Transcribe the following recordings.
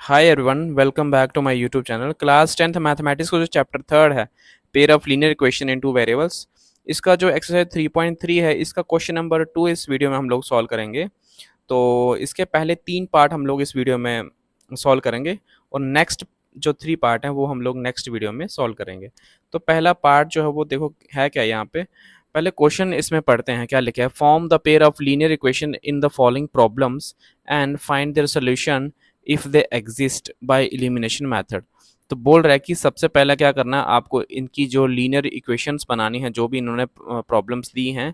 Hi everyone, welcome back to my YouTube channel. Class 10th mathematics को जो chapter third है, pair of linear equation in two variables, इसका जो exercise 3.3 है, इसका क्वेश्चन नंबर 2 इस वीडियो में हम लोग सॉल्व करेंगे। तो इसके पहले 3 पार्ट हम लोग इस वीडियो में सॉल्व करेंगे और नेक्स्ट जो 3 पार्ट हैं वो हम लोग नेक्स्ट वीडियो में सॉल्व करेंगे। तो पहला पार्ट जो है वो देखो है क्या यहाँ पे। पहले क्वेश्चन इसमें पढ़ते हैं, क्या लिखा है। Form the pair of linear equation in the following problems and find their solution if they exist by elimination method. तो बोल रहा है कि सबसे पहला क्या करना है, आपको इनकी जो लीनियर इक्वेशंस बनानी है, जो भी इन्होंने प्रॉब्लम्स दी हैं,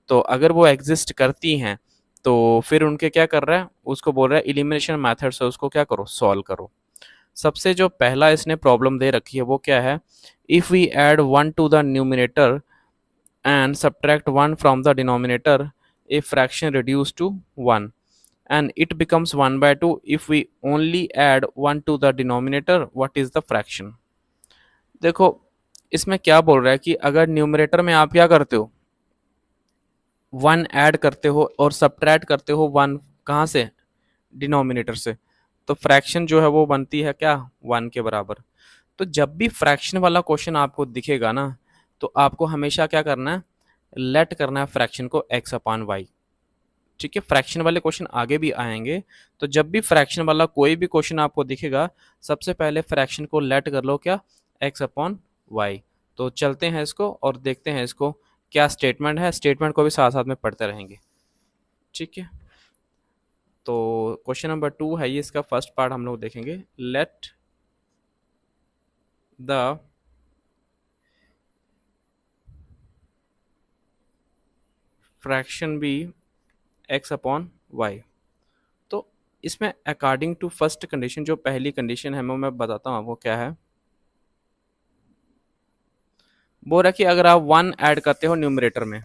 तो अगर वो एग्जिस्ट करती हैं तो फिर उनके क्या कर रहा है, उसको बोल रहा है एलिमिनेशन मेथड से उसको क्या करो, सॉल्व करो। सबसे जो पहला इसने प्रॉब्लम दे रखी है वो क्या है। If we add one to the numerator and subtract 1 from the denominator, a fraction reduced to 1, and it becomes 1 by 2 if we only add 1 to the denominator. What is the fraction? देखो इसमें क्या बोल रहा है कि अगर numerator में आप क्या करते हो, 1 ऐड करते हो और सब्ट्रैक्ट करते हो 1 कहाँ से, डिनोमिनेटर से, तो फ्रैक्शन जो है वो बनती है क्या, 1 के बराबर। तो जब भी फ्रैक्शन वाला क्वेश्चन आपको दिखेगा ना, तो आपको हमेशा क्या करना है, लेट करना है फ्रैक्शन को x अपान वाई। ठीक है, फ्रैक्शन वाले क्वेश्चन आगे भी आएंगे। तो जब भी फ्रैक्शन वाला कोई भी क्वेश्चन आपको दिखेगा, सबसे पहले फ्रैक्शन को लेट कर लो क्या, x अपॉन वाई। तो चलते हैं इसको और देखते हैं इसको क्या स्टेटमेंट है। स्टेटमेंट को भी साथ साथ में पढ़ते रहेंगे। ठीक है, तो क्वेश्चन नंबर 2 है ये, इसका फर्स्ट पार्ट हम लोग देखेंगे। Let the fraction be x upon y. तो इसमें अकॉर्डिंग टू फर्स्ट कंडीशन, जो पहली कंडीशन है मैं बताता हूँ आपको क्या है। बोल रहा है कि अगर आप 1 ऐड करते हो न्यूमरेटर में,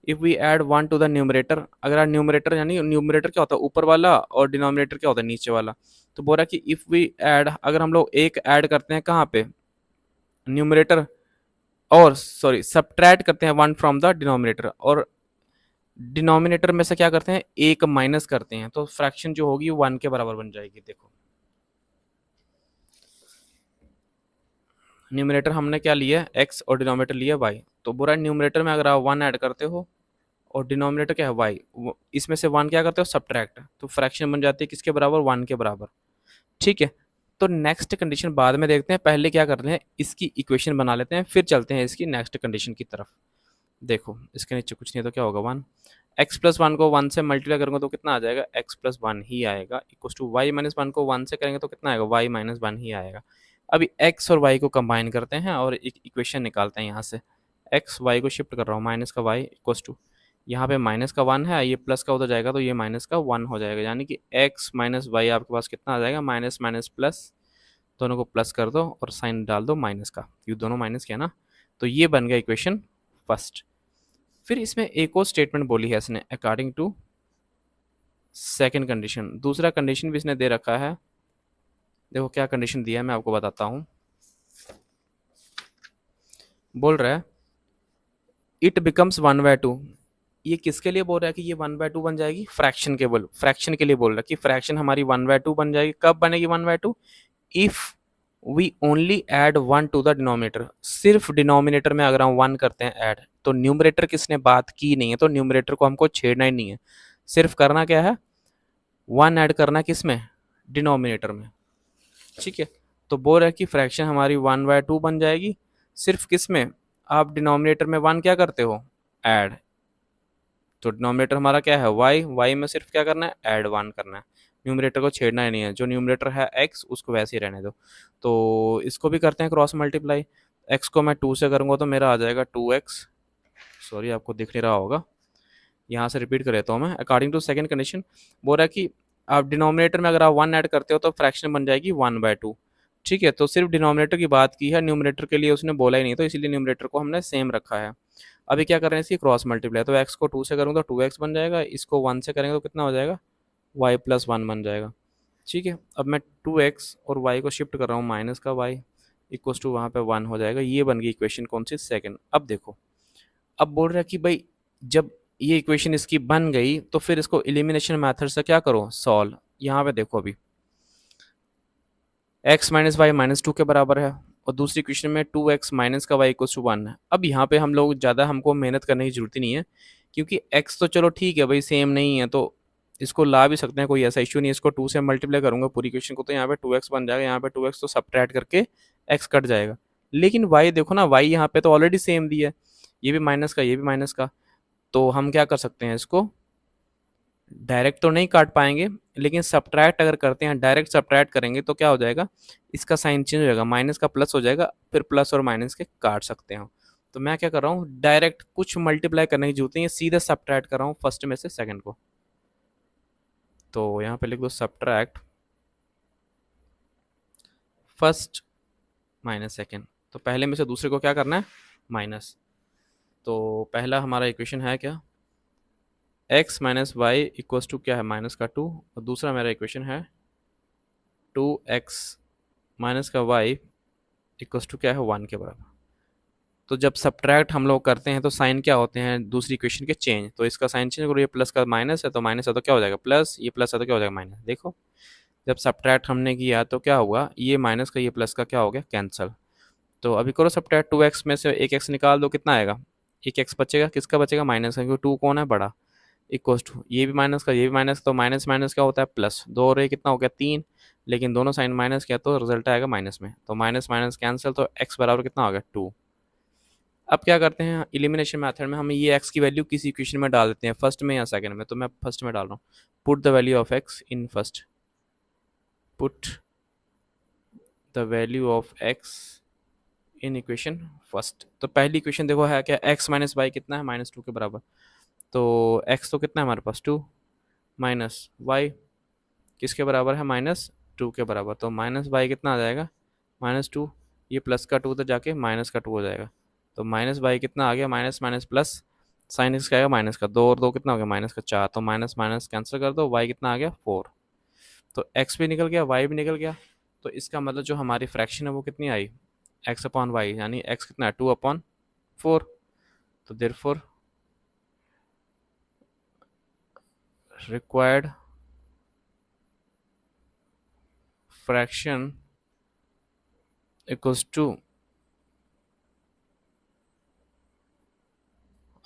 if we add 1 to the numerator, अगर आप न्यूमरेटर, यानी न्यूमरेटर क्या होता है, ऊपर वाला, और डिनोमिनेटर क्या होता है, नीचे वाला। तो बोल रहा है कि इफ़ वी ऐड, अगर हम लोग एक ऐड करते हैं कहाँ पे, न्यूमरेटर, और सॉरी सब्ट्रैक्ट करते हैं 1 फ्रॉम द डिनोमिनेटर, और डिनोमिनेटर में से क्या करते हैं, एक माइनस करते हैं, तो फ्रैक्शन जो होगी 1 के बराबर बन जाएगी। देखो न्यूमरेटर हमने क्या लिया, x, और डिनोमिनेटर लिया y। तो बुरा न्यूमरेटर में अगर आप 1 ऐड करते हो और डिनोमिनेटर क्या है y, इसमें से 1 क्या करते हो, सब्ट्रैक्ट, तो फ्रैक्शन बन जाती है किसके बराबर, 1 के बराबर। ठीक है, तो नेक्स्ट कंडीशन बाद में देखते हैं, पहले क्या करते हैं, इसकी इक्वेशन बना लेते हैं, फिर चलते हैं इसकी नेक्स्ट कंडीशन की तरफ। देखो इसके नीचे कुछ नहीं है तो क्या होगा, 1। एक्स प्लस वन को 1 से मल्टीप्लाई करूंगा तो कितना आ जाएगा, x प्लस वन ही आएगा, equal to y minus one को 1 से करेंगे तो कितना आएगा, y माइनस वन ही आएगा। अभी x और y को कंबाइन करते हैं और एक इक्वेशन निकालते हैं यहाँ से। x y को शिफ्ट कर रहा हूँ, माइनस का y इक्वल टू, यहाँ पे माइनस का 1 है, ये प्लस का उधर जाएगा तो ये माइनस का 1 हो जाएगा, यानी कि x माइनस वाई आपके पास कितना आ जाएगा, माइनस माइनस प्लस, दोनों को प्लस कर दो और साइन डाल दो माइनस का, ये दोनों माइनस किया ना। तो ये बन गया इक्वेशन फर्स्ट। फिर इसमें एक और स्टेटमेंट बोली है इसने, अकॉर्डिंग टू सेकंड कंडीशन, दूसरा कंडीशन भी इसने दे रखा है। देखो क्या कंडीशन दिया है, मैं आपको बताता हूँ। बोल रहा है इट बिकम्स 1/2। ये किसके लिए बोल रहा है कि ये 1/2 बन जाएगी, फ्रैक्शन के बोल, फ्रैक्शन के लिए बोल रहा है कि फ्रैक्शन हमारी 1/2 बन जाएगी। कब बनेगी 1/2, if we only add 1 to the denominator. सिर्फ डिनोमिनेटर में अगर हम 1 करते हैं ऐड, तो न्यूमरेटर किसने बात की नहीं है, तो न्यूमरेटर को हमको छेड़ना ही नहीं है। सिर्फ करना क्या है, 1 ऐड करना किस में, डिनोमिनेटर में। ठीक है, तो बोल रहा है कि फ्रैक्शन हमारी 1/2 बन जाएगी, सिर्फ किस में, आप डिनोमिनेटर में 1 क्या करते हो, ऐड। तो डिनोमिनेटर हमारा क्या है, y में सिर्फ क्या करना है, ऐड 1 करना है, न्यूमरेटर को छेड़ना ही नहीं है। जो न्यूमरेटर है x, उसको वैसे ही रहने दो। तो इसको भी करते हैं क्रॉस मल्टीप्लाई। x को मैं 2 से करूँगा तो मेरा आ जाएगा 2x, सॉरी आपको दिख नहीं रहा होगा, यहाँ से रिपीट कर देता हूँ मैं। अकॉर्डिंग टू सेकंड कंडीशन, बोल रहा है कि आप डिनोमिनेटर में अगर आप 1 ऐड करते हो तो फ्रैक्शन बन जाएगी 1/2। ठीक है, तो सिर्फ डिनोमिनेटर की बात की है, न्यूमरेटर के लिए उसने बोला ही नहीं, तो इसीलिए न्यूमरेटर को हमने सेम रखा है। अभी क्या कर रहे हैं, इसकी क्रॉस मल्टीप्लाई, तो x को 2 से करूँगा तो 2x बन जाएगा, इसको 1 से करेंगे तो कितना हो जाएगा, y प्लस 1 बन जाएगा। ठीक है, अब मैं 2x और y को शिफ्ट कर रहा हूँ, माइनस का y इक्वस टू वहाँ पे 1 हो जाएगा। ये बन गई इक्वेशन कौन सी, सेकंड। अब देखो, अब बोल रहा है कि भाई जब ये इक्वेशन इसकी बन गई तो फिर इसको एलिमिनेशन मेथड से क्या करो, सॉल्व। यहाँ पे देखो अभी x minus y minus two के बराबर है, और दूसरी क्वेश्चन में 2x माइनस का वाई इक्वल्स टू 1 है। अब यहाँ पे हम लोग ज़्यादा हमको मेहनत करने की जरूरत ही नहीं है, क्योंकि x तो चलो ठीक है भाई, सेम नहीं है तो इसको ला भी सकते हैं, कोई ऐसा इश्यू नहीं है। इसको 2 से मल्टीप्लाई करूंगा पूरी क्वेश्चन को, तो यहाँ पे 2x बन जाएगा, यहाँ पे 2x तो सब्ट्रैक्ट करके x कट जाएगा। लेकिन y देखो ना, y यहाँ पे तो ऑलरेडी सेम दिया है, ये भी माइनस का ये भी माइनस का, तो हम क्या कर सकते हैं, इसको डायरेक्ट तो नहीं काट पाएंगे, लेकिन सब्ट्रैक्ट अगर करते हैं, डायरेक्ट सब्ट्रैक्ट करेंगे तो क्या हो जाएगा, इसका साइन चेंज हो जाएगा, माइनस का प्लस हो जाएगा, फिर प्लस और माइनस के काट सकते हो। तो मैं क्या कर रहा हूँ, डायरेक्ट कुछ मल्टीप्लाई करने की जरूरत नहीं है, सीधा सब्ट्रैक्ट कर रहा हूँ फर्स्ट में से सेकंड को। तो यहाँ पे लिख दो सब्ट्रैक्ट फर्स्ट माइनस सेकंड। तो पहले में से दूसरे को क्या करना है, माइनस। तो पहला हमारा इक्वेशन है क्या, x minus y equals to क्या है, माइनस का 2, और दूसरा मेरा इक्वेशन है 2x माइनस का y इक्वल्स टू क्या है, 1 के बराबर। तो जब सब्ट्रैक्ट हम लोग करते हैं तो साइन क्या होते हैं दूसरी इक्वेशन के, चेंज। तो इसका साइन चेंज करो, ये प्लस का माइनस है तो माइनस है तो क्या हो जाएगा प्लस, ये प्लस है तो क्या हो जाएगा माइनस। देखो जब सब्ट्रैक्ट हमने किया तो क्या हुआ, ये माइनस का ये प्लस का क्या हो गया, कैंसल। तो अभी करो सब्ट्रैक्ट, 2x में से एक एक्स निकाल दो, कितना आएगा, एक एक्स बचेगा, किसका बचेगा, माइनस का, क्योंकि 2 कौन है, बड़ा। इक्वल्स टू ये भी माइनस का ये भी माइनस, तो माइनस माइनस क्या होता है प्लस, दो और ये कितना हो गया 3, लेकिन दोनों साइन माइनस किया तो रिजल्ट आएगा माइनस में, तो माइनस माइनस कैंसिल, तो x बराबर कितना हो गया 2। अब क्या करते हैं, इलिमिनेशन मेथड में हम ये x की वैल्यू किसी इक्वेशन में डाल देते हैं, फर्स्ट में या सेकंड में, तो मैं फर्स्ट में डाल रहा हूँ। Put the value of x in first, put the value of x in equation first. तो पहली इक्वेशन देखो है क्या, x माइनस वाई कितना है, माइनस टू के बराबर। तो x तो कितना है हमारे पास 2, माइनस वाई किसके बराबर है, माइनस 2 के बराबर। तो माइनस वाई कितना आ जाएगा, माइनस 2, ये प्लस का 2 तो जाके माइनस का 2 हो जाएगा। तो माइनस वाई कितना आ गया, माइनस माइनस प्लस, साइन इसका आएगा माइनस का 2 और 2 कितना हो गया, माइनस का 4, तो माइनस माइनस कैंसिल कर दो, वाई कितना आ गया 4। तो एक्स भी निकल गया, वाई भी निकल गया। तो इसका मतलब जो हमारी फ्रैक्शन है वो कितनी आई, एक्स अपॉन वाई, यानी एक्स कितना है 2 अपॉन 4। तो therefore required fraction equals to,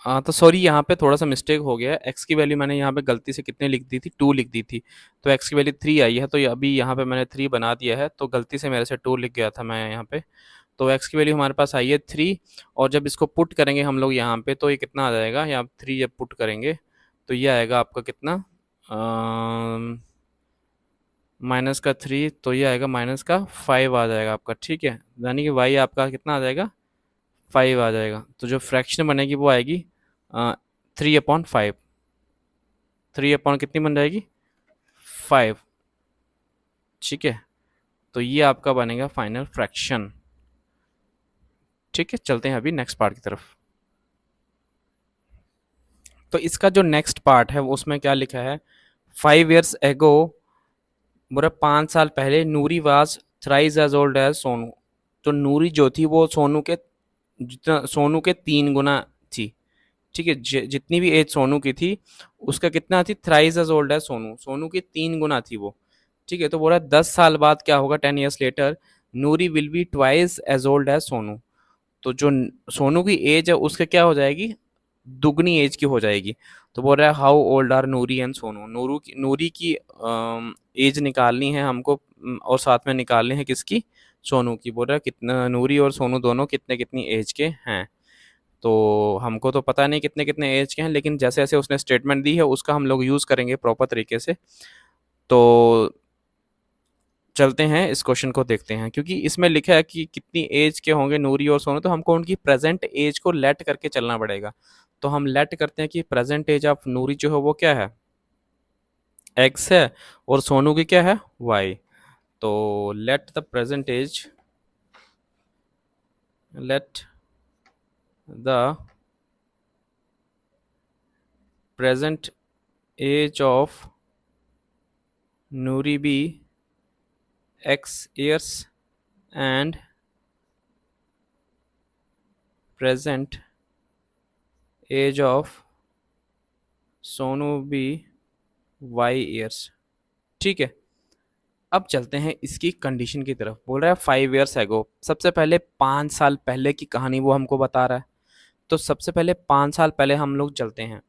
हाँ तो सॉरी यहाँ पे थोड़ा सा मिस्टेक हो गया है, एक्स की वैल्यू मैंने यहाँ पे गलती से कितने लिख दी थी, 2 लिख दी थी। तो एक्स की वैल्यू 3 आई है, तो अभी यहाँ पे मैंने 3 बना दिया है, तो गलती से मेरे से 2 लिख गया था मैं यहाँ पे। तो एक्स की वैल्यू हमारे पास आई है 3, और जब इसको पुट करेंगे हम लोग यहाँ पे तो ये कितना आ जाएगा, यहाँ 3 जब पुट करेंगे तो ये आएगा आपका कितना, माइनस का 3, तो ये आएगा माइनस का 5 आ जाएगा आपका, ठीक है। यानी कि वाई आपका कितना आ जाएगा, 5 आ जाएगा। तो जो फ्रैक्शन बनेगी वो आएगी 3/5, 3 अपॉन कितनी बन जाएगी 5, ठीक है। तो ये आपका बनेगा फाइनल फ्रैक्शन, ठीक है। चलते हैं अभी नेक्स्ट पार्ट की तरफ। तो इसका जो नेक्स्ट पार्ट है वो उसमें क्या लिखा है, 5 years एगो, बुरा 5 साल पहले, Noori was thrice as old as Sonu. तो नूरी जो थी वो सोनू के जितना, सोनू के 3 गुना थी, ठीक है। जितनी भी एज सोनू की थी उसका कितना थी, thrice as old as Sonu, Sonu की 3 गुना थी वो, ठीक है। तो बोला 10 साल बाद क्या होगा, 10 years later, Noori will be twice as old as Sonu. तो जो सोनू की एज है उसके क्या हो जाएगी, दुगनी एज की हो जाएगी। तो बोल रहा है how old are Noori and Sonu, Noori की एज निकालनी है हमको, और साथ में निकालनी है किसकी, सोनू की। बोल रहा है कितना नूरी और सोनू दोनों कितने कितनी एज के हैं। तो हमको तो पता नहीं कितने कितने एज के हैं, लेकिन जैसे जैसे उसने स्टेटमेंट दी है उसका हम लोग यूज़ करेंगे प्रॉपर तरीके से। तो चलते हैं इस क्वेश्चन को देखते हैं, क्योंकि इसमें लिखा है कि कितनी एज के होंगे नूरी और सोनू, तो हमको उनकी प्रेजेंट एज को लेट करके चलना पड़ेगा। तो हम लेट करते हैं कि प्रेजेंट एज ऑफ नूरी जो है वो क्या है, एक्स है, और सोनू की क्या है, वाई। तो let the present age, let the present age of Noori be x years and present age of Sonu be y years, ठीक है। अब चलते हैं इसकी कंडीशन की तरफ। बोल रहा है 5 years ago, सबसे पहले 5 साल पहले की कहानी वो हमको बता रहा है। तो सबसे पहले 5 साल पहले हम लोग चलते हैं।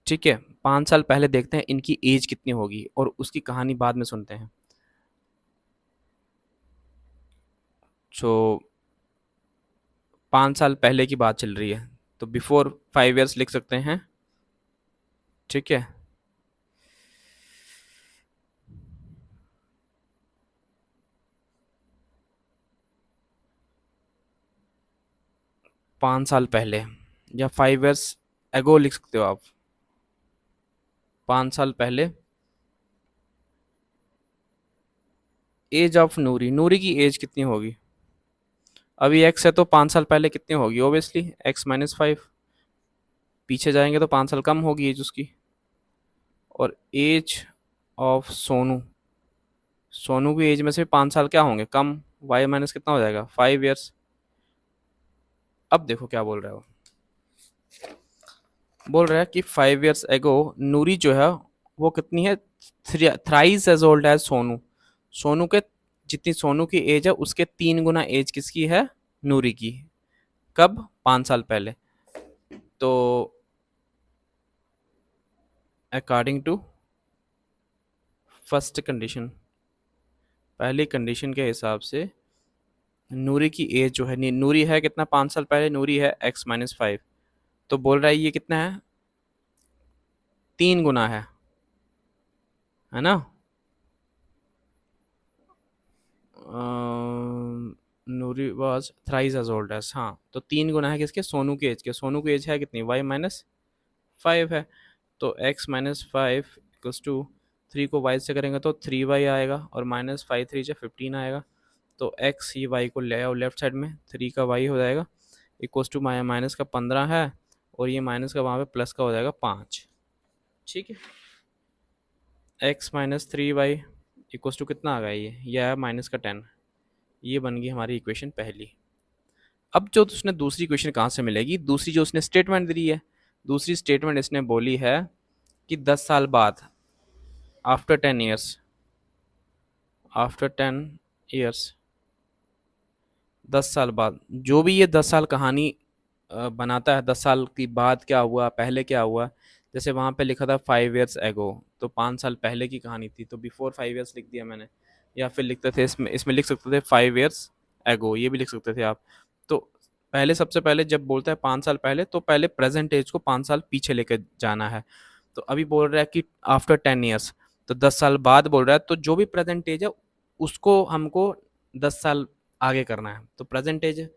ठीक है, 5 साल पहले देखते हैं इनकी एज कितनी होगी और उसकी कहानी बाद में सुनते हैं। सो 5 साल पहले की बात चल रही है, तो बिफोर 5 years लिख सकते हैं। ठीक है, 5 साल पहले या 5 years एगो लिख सकते हो आप। 5 साल पहले एज ऑफ नूरी, नूरी की एज कितनी होगी? अभी एक्स है तो 5 साल पहले कितनी होगी? Obviously x-5। पीछे जाएंगे तो 5 साल कम होगी एज उसकी। और एज ऑफ सोनू, सोनू की एज में से 5 साल क्या होंगे कम? वाई माइनस कितना हो जाएगा? 5 years। अब देखो क्या बोल रहा है वो। बोल रहा है कि 5 years एगो नूरी जो है वो कितनी है? Thrice as old as Sonu. Sonu के जितनी सोनू की एज है उसके 3 गुना एज किसकी है? नूरी की। कब? 5 साल पहले। तो अकॉर्डिंग टू फर्स्ट कंडीशन, पहली कंडीशन के हिसाब से नूरी की एज जो है, नूरी है कितना 5 साल पहले? नूरी है x-5। तो बोल रहा है ये कितना है? 3 गुना है ना? Noori was thrice as old as, हाँ, तो 3 गुना है किसके? सोनू की एज के। सोनू की एज है कितनी? y-5 है। तो x-5 इक्वल्स टू 3 को y से करेंगे तो 3y आएगा और -5 3 से 15 आएगा। तो x ही y को ले आओ लेफ्ट साइड में, 3 का y हो जाएगा इक्वल्स टू माइनस का 15 है और ये माइनस का वहाँ पे प्लस का हो जाएगा 5। ठीक है, x-3y इक्वल्स टू कितना आ गया? ये है -10। ये बन गई हमारी इक्वेशन पहली। अब जो उसने दूसरी इक्वेशन कहाँ से मिलेगी? दूसरी जो उसने स्टेटमेंट दी है, दूसरी स्टेटमेंट इसने बोली है कि 10 साल बाद, आफ्टर 10 years, आफ्टर 10 years, 10 साल बाद, जो भी ये 10 साल कहानी बनाता है, 10 साल की बाद क्या हुआ, पहले क्या हुआ। जैसे वहाँ पे लिखा था 5 years एगो, तो 5 साल पहले की कहानी थी, तो बिफोर 5 years लिख दिया मैंने। या फिर लिखते थे इसमें इसमें लिख सकते थे 5 years एगो, ये भी लिख सकते थे आप। तो पहले, सबसे पहले जब बोलता है 5 साल पहले, तो पहले प्रेजेंट एज को 5 साल पीछे लेकर जाना है। तो अभी बोल रहा है कि आफ्टर 10 years, तो 10 साल बाद बोल रहा है, तो जो भी प्रेजेंट एज है उसको हमको 10 साल आगे करना है। तो प्रेजेंट एज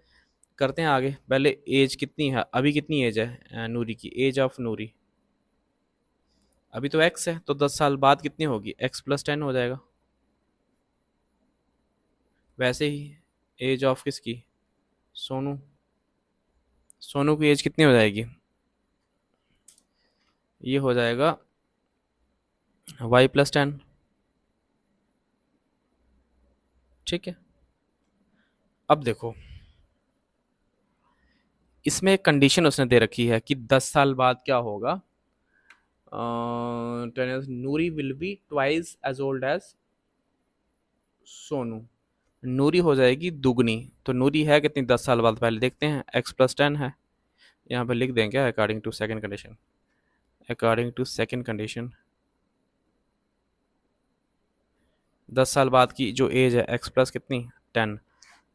करते हैं आगे। पहले एज कितनी है? अभी कितनी एज है नूरी की? एज ऑफ नूरी अभी तो एक्स है, तो 10 साल बाद कितनी होगी? x+10 हो जाएगा। वैसे ही एज ऑफ किसकी? सोनू, सोनू की एज कितनी हो जाएगी? ये हो जाएगा y+10। ठीक है, अब देखो इसमें एक कंडीशन उसने दे रखी है कि 10 साल बाद क्या होगा? 10 years Noori will be twice as old as Sonu. Noori हो जाएगी दुगनी। तो नूरी है कितनी 10 साल बाद? पहले देखते हैं, x+10 है। यहाँ पे लिख देंगे according to second condition. According to second condition 10 साल बाद की जो एज है x प्लस कितनी? 10।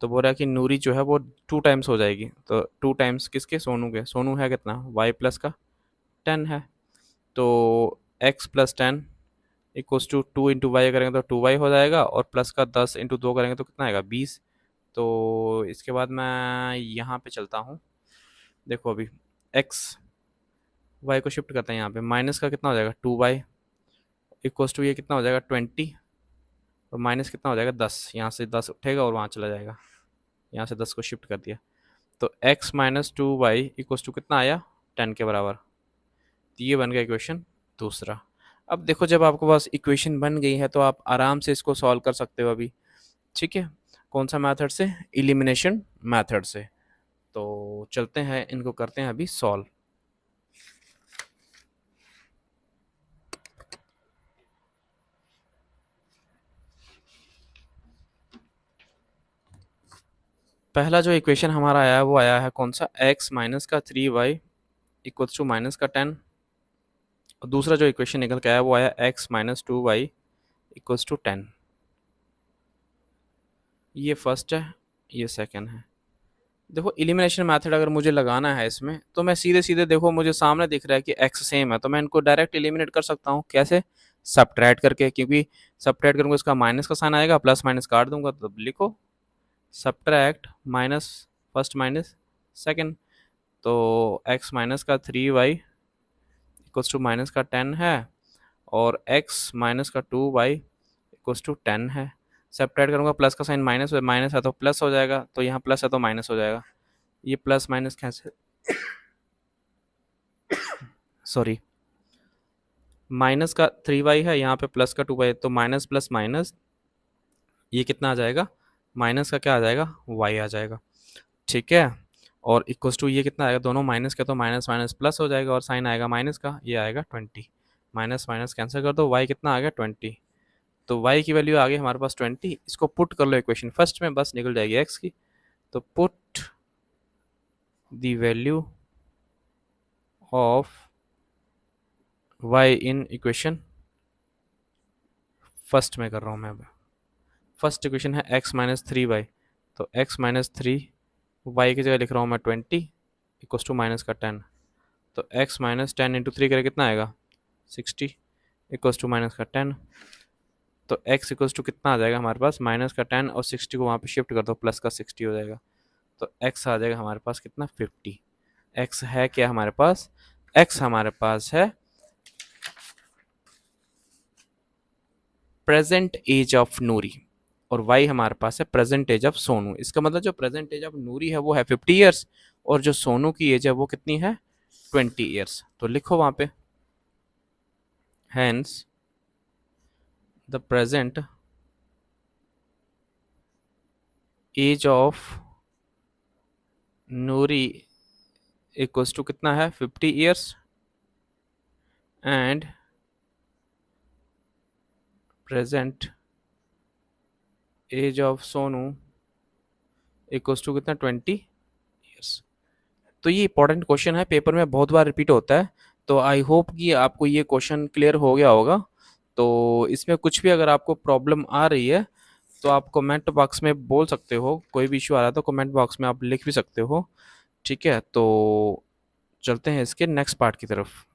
तो बोल रहा है कि नूरी जो है वो 2 टाइम्स हो जाएगी। तो 2 टाइम्स किसके? सोनू के। सोनू है कितना? y+10 है। तो x+10 इक्वल्स टू 2 × y करेंगे तो 2y हो जाएगा और प्लस का 10 × 2 करेंगे तो कितना आएगा? 20। तो इसके बाद मैं यहाँ पे चलता हूँ। देखो अभी x y को शिफ्ट करते हैं यहाँ पे, माइनस का कितना हो जाएगा? 2y इक्वल्स टू ये कितना हो जाएगा? 20 और माइनस कितना हो जाएगा? 10। यहाँ से 10 उठेगा और वहाँ चला जाएगा। यहाँ से 10 को शिफ्ट कर दिया। तो x-2y इक्वल्स टू कितना आया? 10 के बराबर। तो ये बन गया इक्वेशन दूसरा। अब देखो जब आपके पास इक्वेशन बन गई है तो आप आराम से इसको सॉल्व कर सकते हो अभी। ठीक है, कौन सा मेथड से? एलिमिनेशन मेथड से। तो चलते हैं, इनको करते हैं अभी सॉल्व। पहला जो इक्वेशन हमारा आया है वो आया है कौन सा, x माइनस का 3y इक्वल्स टू माइनस का 10, और दूसरा जो इक्वेशन निकल के आया वो आया x minus 2y equals to 10। ये फर्स्ट है, ये सेकंड है। देखो एलिमिनेशन मेथड अगर मुझे लगाना है इसमें, तो मैं सीधे सीधे, देखो मुझे सामने दिख रहा है कि x सेम है, तो मैं इनको डायरेक्ट एलिमिनेट कर सकता हूँ। कैसे? सब्ट्रैक्ट करके, क्योंकि सब्ट्रैक्ट करूँगा इसका माइनस का साइन आएगा, प्लस माइनस काट दूंगा, तो लिखो subtract minus first minus second. तो x माइनस का 3y इक्वल्स टू माइनस का 10 है, और x माइनस का 2y इक्वल्स टू 10 है। सब्ट्रैक्ट करूँगा, प्लस का साइन माइनस माइनस है तो प्लस हो जाएगा, तो यहाँ प्लस है तो माइनस हो जाएगा। ये plus minus cancel, sorry, minus का 3y है, यहाँ पे प्लस का 2y, तो माइनस प्लस माइनस ये कितना आ जाएगा, माइनस का क्या आ जाएगा, y आ जाएगा। ठीक है, और इक्वल्स टू ये कितना आएगा, दोनों माइनस के, तो माइनस माइनस प्लस हो जाएगा, और साइन आएगा माइनस का, ये आएगा 20। माइनस माइनस कैंसिल कर दो, y कितना आ गया 20। तो y की वैल्यू आ गई हमारे पास 20। इसको पुट कर लो इक्वेशन फर्स्ट में, बस निकल जाएगी x की। तो put the value of y in equation first में कर रहा हूँ मैं। फर्स्ट इक्वेशन है x माइनस 3y, तो x माइनस 3y की जगह लिख रहा हूँ मैं 20 इक्वल्स टू माइनस का 10। तो x माइनस 10 इंटू 3 करें कितना आएगा, 60 इक्वल्स टू माइनस का 10। तो x इक्वल्स टू कितना आ जाएगा हमारे पास, माइनस का 10, और 60 को वहाँ पे शिफ्ट कर दो, प्लस का 60 हो जाएगा। तो x आ जाएगा हमारे पास कितना, 50। x है क्या हमारे पास, x हमारे पास है प्रेजेंट एज ऑफ नूरी, और y हमारे पास है प्रेजेंट एज ऑफ सोनू। इसका मतलब जो प्रेजेंट एज ऑफ नूरी है वो है 50 ईयर्स, और जो सोनू की एज है वो कितनी है, 20 ईयर्स। तो लिखो वहां पे, hence the present age of Noori equals to कितना है, 50 years, and present age of Sonu equals to कितना, 20 ईयर्स। तो ये इंपॉर्टेंट क्वेश्चन है, पेपर में बहुत बार रिपीट होता है। तो आई होप कि आपको ये क्वेश्चन क्लियर हो गया होगा। तो इसमें कुछ भी अगर आपको प्रॉब्लम आ रही है तो आप कमेंट बॉक्स में बोल सकते हो, कोई भी इशू आ रहा है तो कमेंट बॉक्स में आप लिख भी सकते हो। ठीक है, तो चलते हैं इसके नेक्स्ट पार्ट की तरफ।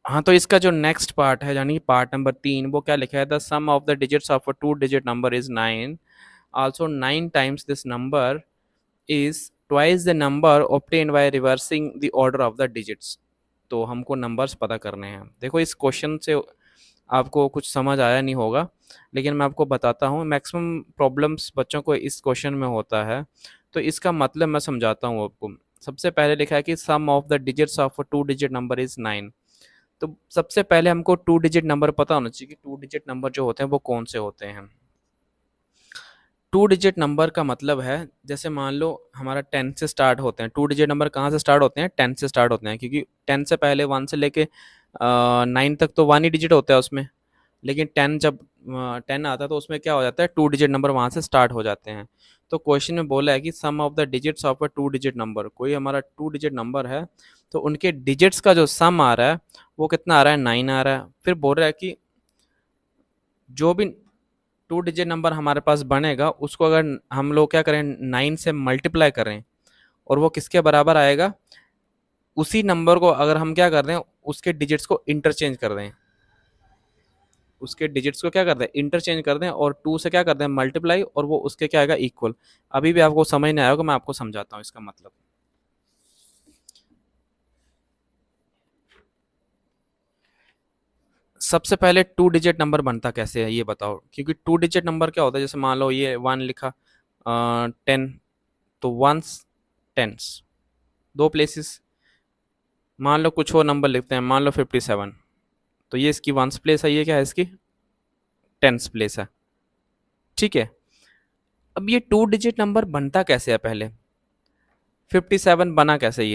हाँ, तो इसका जो नेक्स्ट पार्ट है यानी पार्ट नंबर 3, वो क्या लिखा है, the sum of the digits of a 2 digit number is 9, also 9 times this number is twice the number obtained by reversing the order of the digits. तो हमको नंबर्स पता करने हैं। देखो इस क्वेश्चन से आपको कुछ समझ आया नहीं होगा, लेकिन मैं आपको बताता हूँ, मैक्सिमम प्रॉब्लम्स बच्चों को इस क्वेश्चन में होता है। तो इसका मतलब मैं समझाता हूँ आपको। सबसे पहले लिखा है कि sum of the digits of a 2 digit number is 9। तो सबसे पहले हमको 2 डिजिट नंबर पता होना चाहिए कि 2 डिजिट नंबर जो होते हैं वो कौन से होते हैं। 2 डिजिट नंबर का मतलब है, जैसे मान लो हमारा 10 से स्टार्ट होते हैं। 2 डिजिट नंबर कहाँ से स्टार्ट होते हैं, 10 से स्टार्ट होते हैं, क्योंकि 10 से पहले 1 से लेके 9 तक तो 1 ही डिजिट होता है उसमें। लेकिन 10 जब 10 आता है तो उसमें क्या हो जाता है, 2 डिजिट नंबर वहाँ से स्टार्ट हो जाते हैं। तो क्वेश्चन में बोला है कि sum of the digits of a 2 digit number, कोई हमारा 2 डिजिट नंबर है तो उनके डिजिट्स का जो सम आ रहा है वो कितना आ रहा है, 9 आ रहा है। फिर बोल रहा है कि जो भी 2 डिजिट नंबर हमारे पास बनेगा उसको अगर हम लोग क्या करें, 9 से मल्टीप्लाई करें, और वो किसके बराबर आएगा, उसी नंबर को अगर हम क्या कर रहे हैं, उसके डिजिट्स को इंटरचेंज कर दें, उसके डिजिट्स को क्या कर दें, इंटरचेंज कर दें, और 2 से क्या कर दें, मल्टीप्लाई, और वो उसके क्या आएगा, इक्वल। अभी भी आपको समझ नहीं आएगा, मैं आपको समझाता हूँ इसका मतलब। सबसे पहले 2 डिजिट नंबर बनता कैसे है ये बताओ, क्योंकि 2 डिजिट नंबर क्या होता है, जैसे मान लो ये 1 लिखा, 10, तो वंस टेंस, दो प्लेसेस। मान लो कुछ और नंबर लिखते हैं, मान लो 57, तो ये इसकी वंस प्लेस है, ये क्या है इसकी टेंस प्लेस है। ठीक है, अब ये 2 डिजिट नंबर बनता कैसे है, पहले 57 बना कैसे,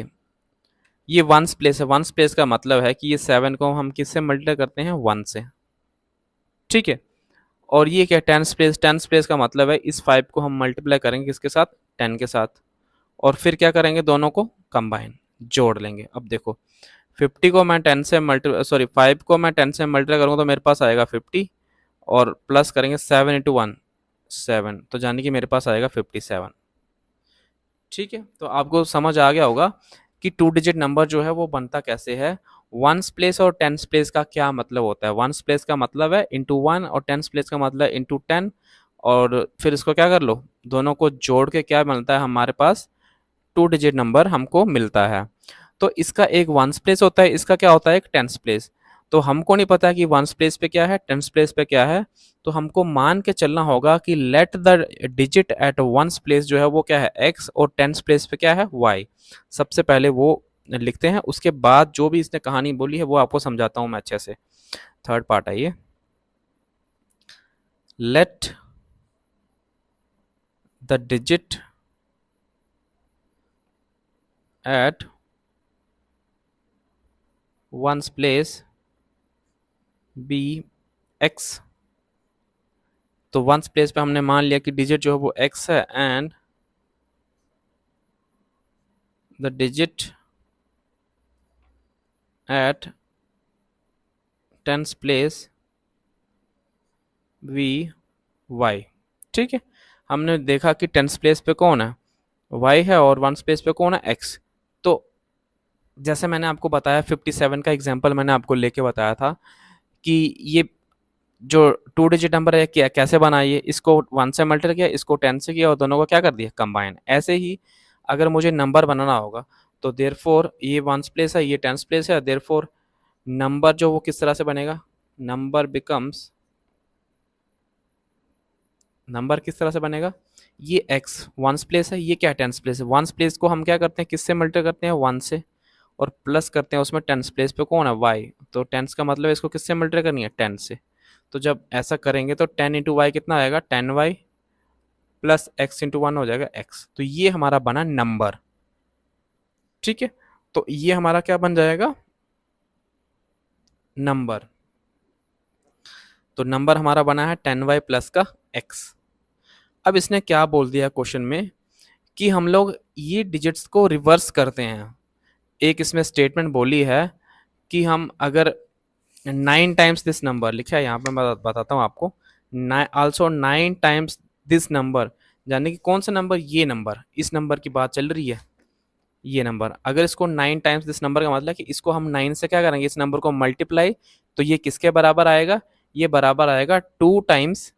ये वंस प्लेस है। वंस प्लेस का मतलब है कि ये 7 को हम किससे मल्टीप्लाई करते हैं, 1 से। ठीक है, और ये क्या, टेंस प्लेस का मतलब है इस 5 को हम मल्टीप्लाई करेंगे किसके साथ, 10 के साथ, और फिर क्या करेंगे, दोनों को कंबाइन जोड़ लेंगे। अब देखो 50 को मैं 10 से मल्टी सॉरी 5 को मैं 10 से मल्टीप्लाई करूँगा तो मेरे पास आएगा 50, और प्लस करेंगे 7 इंटू 1 7, तो यानी कि मेरे पास आएगा 57। ठीक है, तो आपको समझ आ गया होगा कि 2 डिजिट नंबर जो है वो बनता कैसे है। वंस प्लेस और टेंस प्लेस का क्या मतलब होता है, वंस प्लेस का मतलब है इंटू 1 और टेंस प्लेस का मतलब है इंटू 10, और फिर इसको क्या कर लो, दोनों को जोड़ के क्या बनता है हमारे पास, 2 डिजिट नंबर हमको मिलता है। तो इसका एक वंस प्लेस होता है, इसका क्या होता है, एक टेंस प्लेस। तो हमको नहीं पता कि वंस प्लेस पे क्या है, टेंस प्लेस पे क्या है, तो हमको मान के चलना होगा कि let the digit at ones place जो है वो क्या है, एक्स, और टेंस प्लेस पे क्या है, वाई। सबसे पहले वो लिखते हैं, उसके बाद जो भी इसने कहानी बोली है वो आपको समझाता हूँ मैं अच्छे से। थर्ड पार्ट आइए, let the digit at ones place be x. तो वंस प्लेस पे हमने मान लिया कि डिजिट जो है वो एक्स है, and the digit at tens place be y. ठीक है, हमने देखा कि टेंस प्लेस पे कौन है, वाई है, और वंस प्लेस पे कौन है, एक्स। तो जैसे मैंने आपको बताया 57 का एग्जांपल मैंने आपको लेके बताया था कि ये जो 2 डिजिट नंबर है क्या कैसे बना, ये इसको 1 से मल्टीप्लाई किया, इसको 10 से किया, और दोनों को क्या कर दिया, कंबाइन। ऐसे ही अगर मुझे नंबर बनाना होगा तो देयरफॉर ये वंस प्लेस है, ये टेंस प्लेस है, देयरफॉर नंबर जो वो किस तरह से बनेगा, नंबर बिकम्स, नंबर किस तरह से बनेगा, ये x वंस प्लेस है, ये क्या टेंस प्लेस है, वंस प्लेस को हम क्या करते हैं, किससे मल्टीप्लाई करते हैं, 1 से, और प्लस करते हैं उसमें टेंस प्लेस पे कौन है, y। तो टेंस का मतलब इसको किससे मल्टीप्लाई करनी है, 10 से। तो जब ऐसा करेंगे तो 10 इंटू वाई कितना आएगा, 10y प्लस एक्स इंटू 1 हो जाएगा x। तो ये हमारा बना नंबर। ठीक है, तो ये हमारा क्या बन जाएगा, नंबर। तो नंबर हमारा बना है 10y प्लस का x। अब इसने क्या बोल दिया क्वेश्चन में कि हम लोग ये डिजिट्स को रिवर्स करते हैं। एक इसमें स्टेटमेंट बोली है कि हम अगर 9 टाइम्स दिस नंबर लिखा है यहाँ पे, मैं बताता हूँ आपको, आल्सो 9 टाइम्स दिस नंबर, यानी कि कौन सा नंबर, ये नंबर, इस नंबर की बात चल रही है, ये नंबर। अगर इसको 9 टाइम्स दिस नंबर का मतलब कि इसको हम 9 से क्या करेंगे, इस नंबर को मल्टीप्लाई, तो ये किसके बराबर आएगा, ये बराबर आएगा 2 times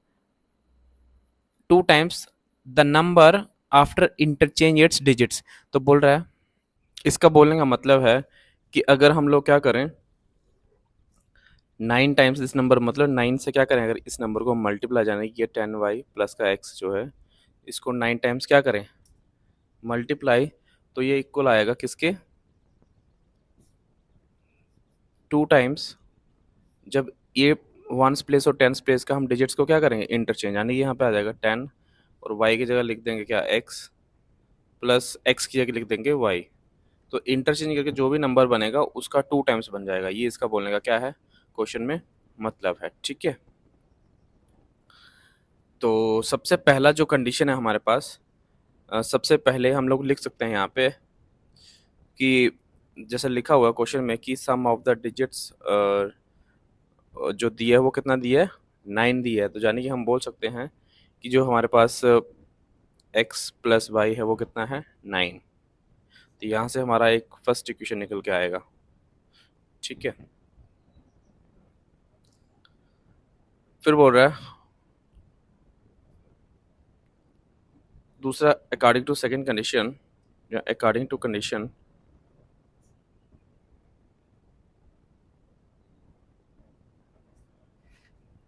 the number after interchange it's digits. तो बोल रहा है, इसका बोलने का मतलब है कि अगर हम लोग क्या करें, 9 टाइम्स इस नंबर, मतलब 9 से क्या करें, अगर इस नंबर को मल्टीप्लाई, जाने कि ये 10y प्लस का x जो है, इसको 9 टाइम्स क्या करें, मल्टीप्लाई, तो ये इक्वल आएगा किसके, 2 टाइम्स, जब ये वंस प्लेस और टेंस प्लेस का हम डिजिट्स को क्या करेंगे, इंटरचेंज, यानी कि यहाँ पे आ जाएगा 10, और y की जगह लिख देंगे क्या, x, प्लस x की जगह लिख देंगे y। तो इंटरचेंज करके जो भी नंबर बनेगा उसका 2 टाइम्स बन जाएगा। ये इसका बोलने का क्या है, क्वेश्चन में मतलब है। ठीक है, तो सबसे पहला जो कंडीशन है हमारे पास, सबसे पहले हम लोग लिख सकते हैं यहाँ पे कि जैसे लिखा हुआ है क्वेश्चन में कि सम ऑफ द डिजिट्स जो दिया है वो कितना दिया है, 9 दिया है। तो यानी कि हम बोल सकते हैं कि जो हमारे पास x प्लस वाई है वो कितना है, 9। तो यहाँ से हमारा एक फर्स्ट इक्वेशन निकल के आएगा। ठीक है, फिर बोल रहा है दूसरा, अकॉर्डिंग टू सेकंड कंडीशन, या according to condition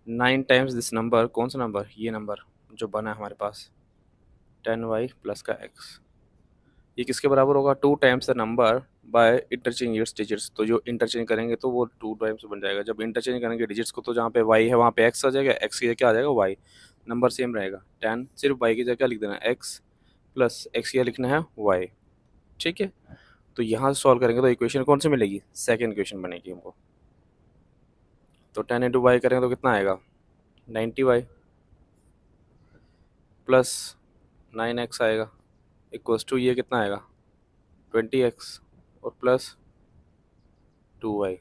9 times this number, कौन सा नंबर, ये नंबर जो बना है हमारे पास 10y प्लस का x, ये किसके बराबर होगा, 2 times the number by interchange it's digits. तो जो इंटरचेंज करेंगे तो वो 2 टाइम्स बन जाएगा। जब इंटरचेंज करेंगे डिजिट्स को तो जहाँ पे y है वहाँ पे x आ जाएगा, x की जगह क्या आ जाएगा, y। नंबर सेम रहेगा 10, सिर्फ y की जगह क्या लिख देना है, x, प्लस x की जगह लिखना है y। ठीक है, तो यहाँ से सॉल्व करेंगे तो इक्वेशन कौन सी मिलेगी, सेकेंड इक्वेशन बनेगी हमको। तो 10 इंटू वाई करेंगे तो कितना आएगा, 90y प्लस 9x आएगा इक्वल्स टू ये कितना आएगा 20x और प्लस 2y।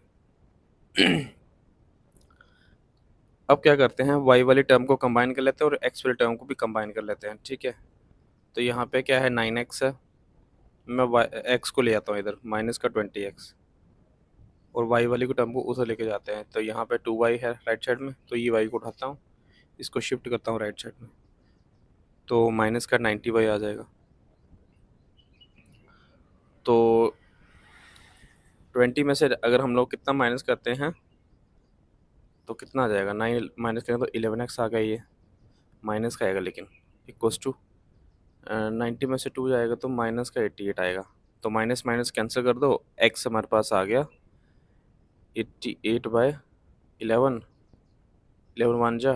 अब क्या करते हैं, y वाली टर्म को कंबाइन कर लेते हैं और x वाली टर्म को भी कंबाइन कर लेते हैं, ठीक है। तो यहाँ पे क्या है 9x है, मैं x को ले आता हूँ इधर माइनस का 20x और y वाली को टर्म को उधर लेके जाते हैं, तो यहाँ पे 2y है राइट साइड में, तो ये y को उठाता हूँ, इसको शिफ्ट करता हूँ राइट साइड में, तो माइनस का 90y आ जाएगा। तो 20 में से अगर हम लोग कितना माइनस करते हैं तो कितना आ जाएगा, 9 माइनस करें तो 11x आ गया, ये माइनस का आएगा लेकिन इक्वल्स टू 90 में से 2 जाएगा तो माइनस का 88 आएगा। तो माइनस माइनस कैंसिल कर दो, x हमारे पास आ गया 88/11, 11 वन जा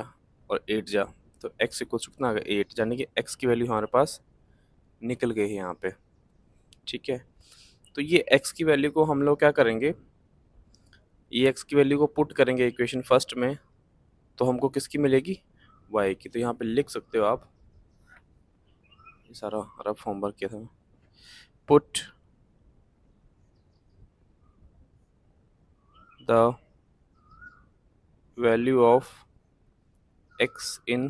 और 8 जा, तो x इक्वल्स टू कितना आ गया 8, यानी कि x की वैल्यू हमारे पास निकल गई है यहाँ पे, ठीक है। तो ये x की वैल्यू को हम लोग क्या करेंगे, ये x की वैल्यू को पुट करेंगे इक्वेशन फर्स्ट में, तो हमको किसकी मिलेगी y की। तो यहाँ पे लिख सकते हो आप, ये सारा रफ होमवर्क किया था मैं, put the value of x in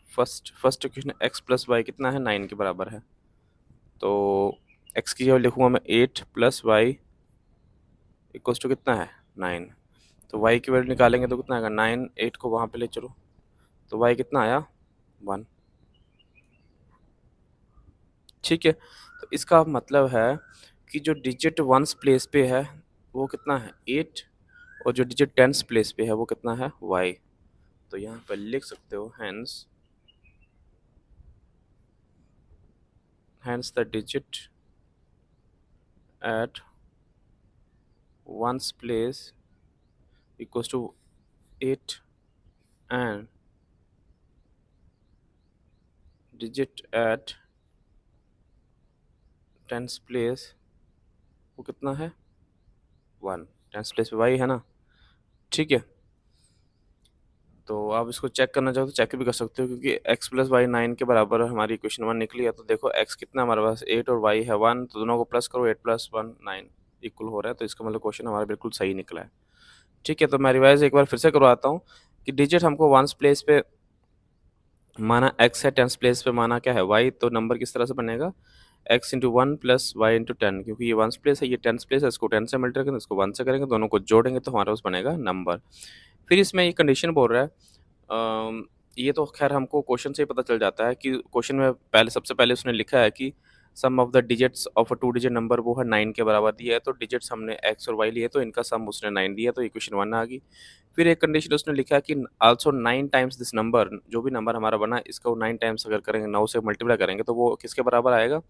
first equation, x plus y कितना है 9 के बराबर है, तो x की जगह लिखूंगा मैं 8 प्लस वाई इक्वल्स टू कितना है 9, तो y की वैल्यू निकालेंगे तो कितना आएगा 9, 8 को वहाँ पे ले चलो, तो y कितना आया 1, ठीक है। तो इसका मतलब है कि जो डिजिट वंस प्लेस पे है वो कितना है 8, और जो डिजिट टेंस प्लेस पे है वो कितना है y। तो यहाँ पर लिख सकते हो hence the digit at ones place equals to 8 and digit at tens place वो कितना है 1, टेंस प्लेस पे y है ना, ठीक है। तो आप इसको चेक करना चाहो तो चेक भी कर सकते हो, क्योंकि x प्लस वाई 9 के बराबर हमारी इक्वेशन 1 निकली है। तो देखो x कितना हमारे पास 8 और y है 1, तो दोनों को प्लस करो, 8 प्लस 1 9 इक्वल हो रहा है, तो इसका मतलब क्वेश्चन हमारा बिल्कुल सही निकला है, ठीक है। तो मैं रिवाइज एक बार फिर से करवाता हूँ कि डिजिट हमको वंस प्लेस पे माना x है, टेंस प्लेस पे माना क्या है y, तो नंबर किस तरह से बनेगा x into 1 plus y into 10, क्योंकि ये वंस प्लेस है ये टेंस प्लेस है, इसको 10 से मल्टीप्लाई करेंगे, इसको 1 से करेंगे, दोनों को जोड़ेंगे तो हमारे पास बनेगा नंबर। फिर इसमें ये कंडीशन बोल रहा है, ये तो खैर हमको क्वेश्चन से ही पता चल जाता है कि क्वेश्चन में पहले सबसे पहले उसने लिखा है कि sum of the digits of a 2 digit number वो है 9 के बराबर दिया है, तो डिजिट्स हमने x और y लिए तो इनका सम उसने 9 दिया, तो इक्वेशन 1 आ गई। फिर एक कंडीशन उसने लिखा है कि आल्सो 9 टाइम्स दिस नंबर, जो भी नंबर हमारा बना इसका 9 टाइम्स अगर करेंगे 9 से मल्टीप्लाई करेंगे तो वो किसके बराबर आएगा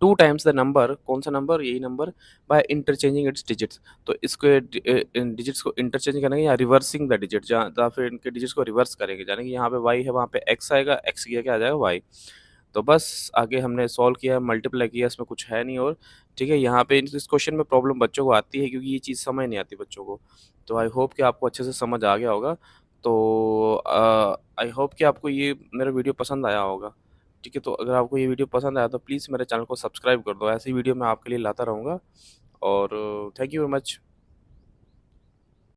2 टाइम्स द नंबर, कौन सा नंबर यही number, by interchanging it's digits. तो इसको डिजिट्स को इंटरचेंज करेंगे या रिवर्सिंग द डिजिट, जहाँ फिर इनके डिजिट्स को रिवर्स करेंगे, यानी कि यहाँ पे y है वहाँ पे x आएगा, x की जगह आ जाएगा y। तो बस आगे हमने सॉल्व किया, मल्टीप्लाई किया, इसमें कुछ है नहीं और, ठीक है। यहाँ पे इस क्वेश्चन में प्रॉब्लम बच्चों को आती है क्योंकि ये चीज़ समझ नहीं आती बच्चों को, तो आई होप कि आपको अच्छे से समझ आ गया होगा। तो आई होप कि आपको ये मेरा वीडियो पसंद आया होगा, ठीक है। तो अगर आपको ये वीडियो पसंद आया तो प्लीज़ मेरे चैनल को सब्सक्राइब कर दो, ऐसी वीडियो मैं आपके लिए लाता रहूँगा। और थैंक यू वेरी मच।